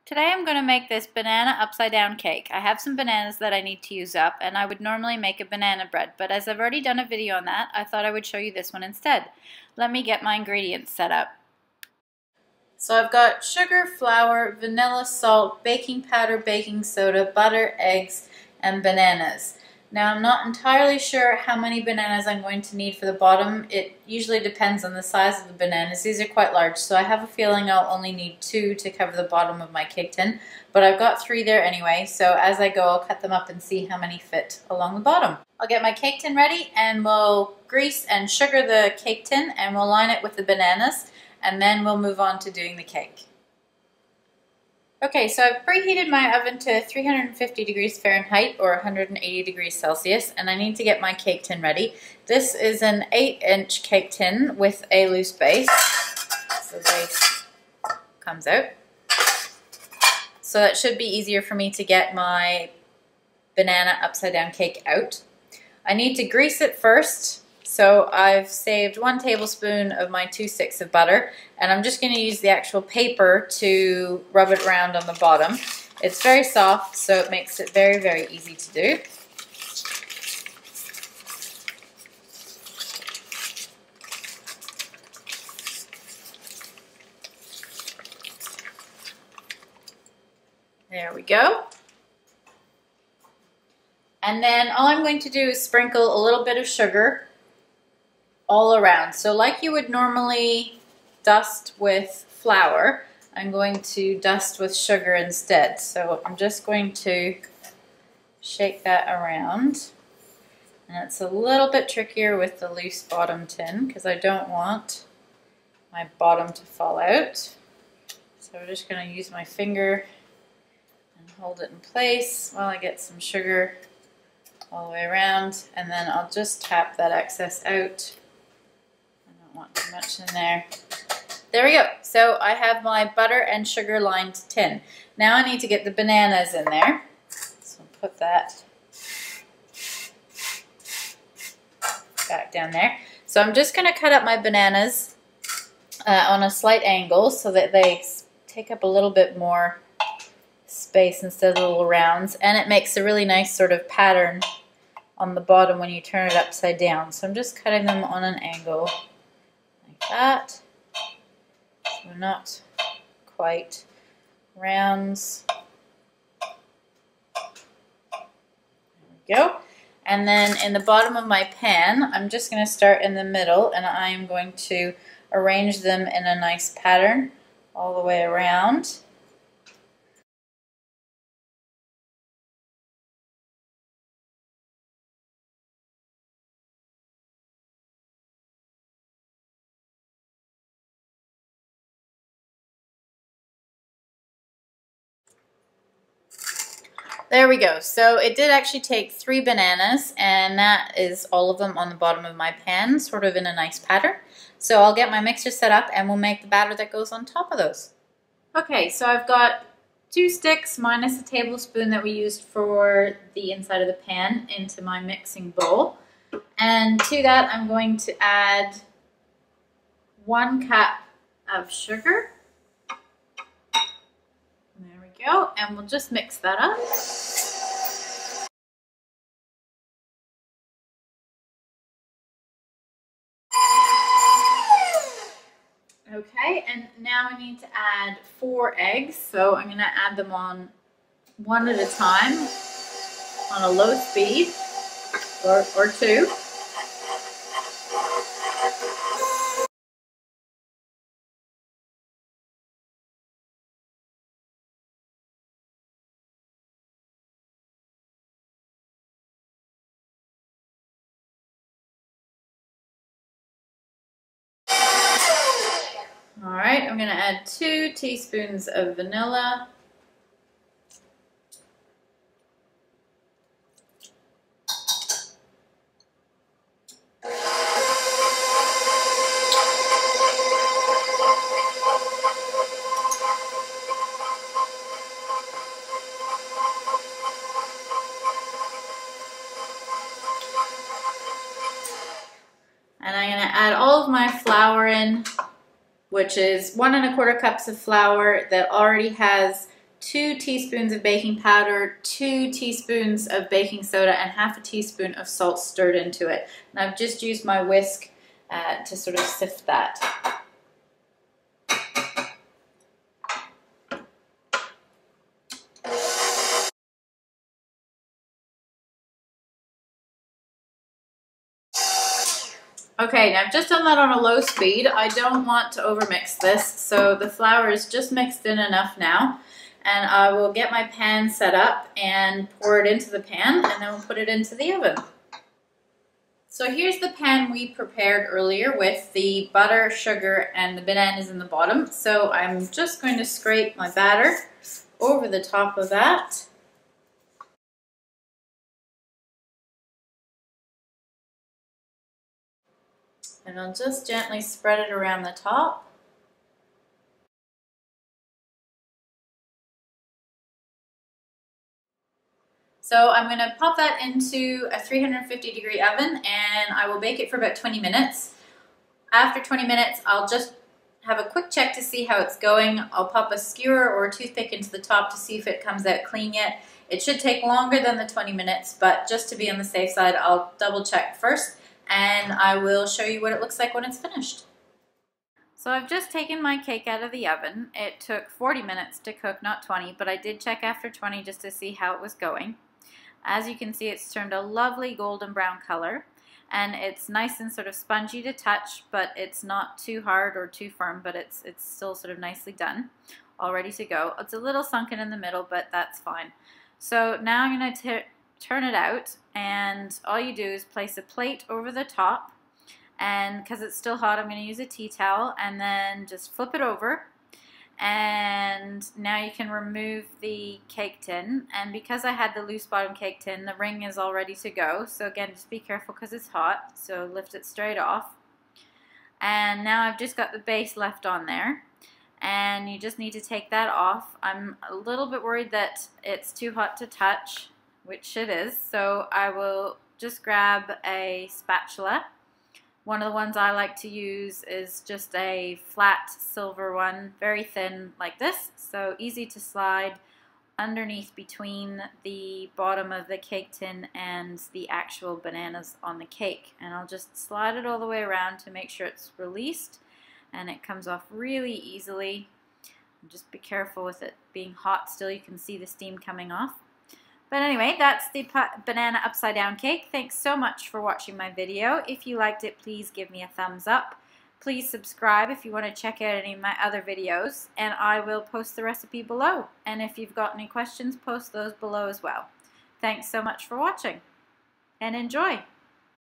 Today I'm going to make this banana upside down cake. I have some bananas that I need to use up, and I would normally make a banana bread, but as I've already done a video on that, I thought I would show you this one instead. Let me get my ingredients set up. So I've got sugar, flour, vanilla, salt, baking powder, baking soda, butter, eggs, and bananas. Now I'm not entirely sure how many bananas I'm going to need for the bottom. It usually depends on the size of the bananas. These are quite large, so I have a feeling I'll only need 2 to cover the bottom of my cake tin. But I've got 3 there anyway, so as I go I'll cut them up and see how many fit along the bottom. I'll get my cake tin ready and we'll grease and sugar the cake tin and we'll line it with the bananas and then we'll move on to doing the cake. Okay, so I've preheated my oven to 350 degrees Fahrenheit or 180 degrees Celsius, and I need to get my cake tin ready. This is an 8-inch cake tin with a loose base. So the base comes out. So that should be easier for me to get my banana upside down cake out. I need to grease it first. So I've saved 1 tablespoon of my 2 sticks of butter, and I'm just going to use the actual paper to rub it around on the bottom. It's very soft, so it makes it very, very easy to do. There we go. And then all I'm going to do is sprinkle a little bit of sugar all around. So like you would normally dust with flour, I'm going to dust with sugar instead. So I'm just going to shake that around. And it's a little bit trickier with the loose bottom tin because I don't want my bottom to fall out. So I'm just going to use my finger and hold it in place while I get some sugar all the way around, and then I'll just tap that excess out. Want too much in there. There we go. So I have my butter and sugar lined tin. Now I need to get the bananas in there. So I'll put that back down there. So I'm just going to cut up my bananas on a slight angle so that they take up a little bit more space instead of little rounds, and it makes a really nice sort of pattern on the bottom when you turn it upside down. So I'm just cutting them on an angle that. So not quite rounds. There we go. And then in the bottom of my pan, I'm just going to start in the middle and I am going to arrange them in a nice pattern all the way around. There we go. So it did actually take 3 bananas, and that is all of them on the bottom of my pan, sort of in a nice pattern. So I'll get my mixer set up and we'll make the batter that goes on top of those. Okay, so I've got 2 sticks minus a tablespoon that we used for the inside of the pan into my mixing bowl. And to that I'm going to add 1 cup of sugar. Go, and we'll just mix that up. Okay, and now I need to add 4 eggs, so I'm going to add them on 1 at a time on a low speed, or 2. Alright, I'm going to add 2 teaspoons of vanilla. And I'm going to add all of my flour in, which is 1 1/4 cups of flour that already has 2 teaspoons of baking powder, 2 teaspoons of baking soda, and half a teaspoon of salt stirred into it. And I've just used my whisk to sort of sift that. Okay, now I've just done that on a low speed. I don't want to overmix this, so the flour is just mixed in enough now. And I will get my pan set up and pour it into the pan, and then we'll put it into the oven. So here's the pan we prepared earlier with the butter, sugar, and the bananas in the bottom. So I'm just going to scrape my batter over the top of that. And I'll just gently spread it around the top. So I'm going to pop that into a 350-degree oven, and I will bake it for about 20 minutes. After 20 minutes, I'll just have a quick check to see how it's going. I'll pop a skewer or a toothpick into the top to see if it comes out clean yet. It should take longer than the 20 minutes, but just to be on the safe side, I'll double check first, and I will show you what it looks like when it's finished. So I've just taken my cake out of the oven. It took 40 minutes to cook, not 20, but I did check after 20 just to see how it was going. As you can see, it's turned a lovely golden brown color, and it's nice and sort of spongy to touch, but it's not too hard or too firm, but it's still sort of nicely done, all ready to go. It's a little sunken in the middle, but that's fine. So now I'm going to turn it out, and all you do is place a plate over the top, and because it's still hot, I'm going to use a tea towel, and then just flip it over. And now you can remove the cake tin, and because I had the loose bottom cake tin, the ring is all ready to go. So again, just be careful because it's hot, so lift it straight off. And now I've just got the base left on there, and you just need to take that off. I'm a little bit worried that it's too hot to touch, which it is, so I will just grab a spatula. One of the ones I like to use is just a flat silver one, very thin like this, so easy to slide underneath between the bottom of the cake tin and the actual bananas on the cake. And I'll just slide it all the way around to make sure it's released, and it comes off really easily. Just be careful with it being hot still, you can see the steam coming off. But anyway, that's the banana upside down cake. Thanks so much for watching my video. If you liked it, please give me a thumbs up. Please subscribe if you want to check out any of my other videos, and I will post the recipe below. And if you've got any questions, post those below as well. Thanks so much for watching, and enjoy!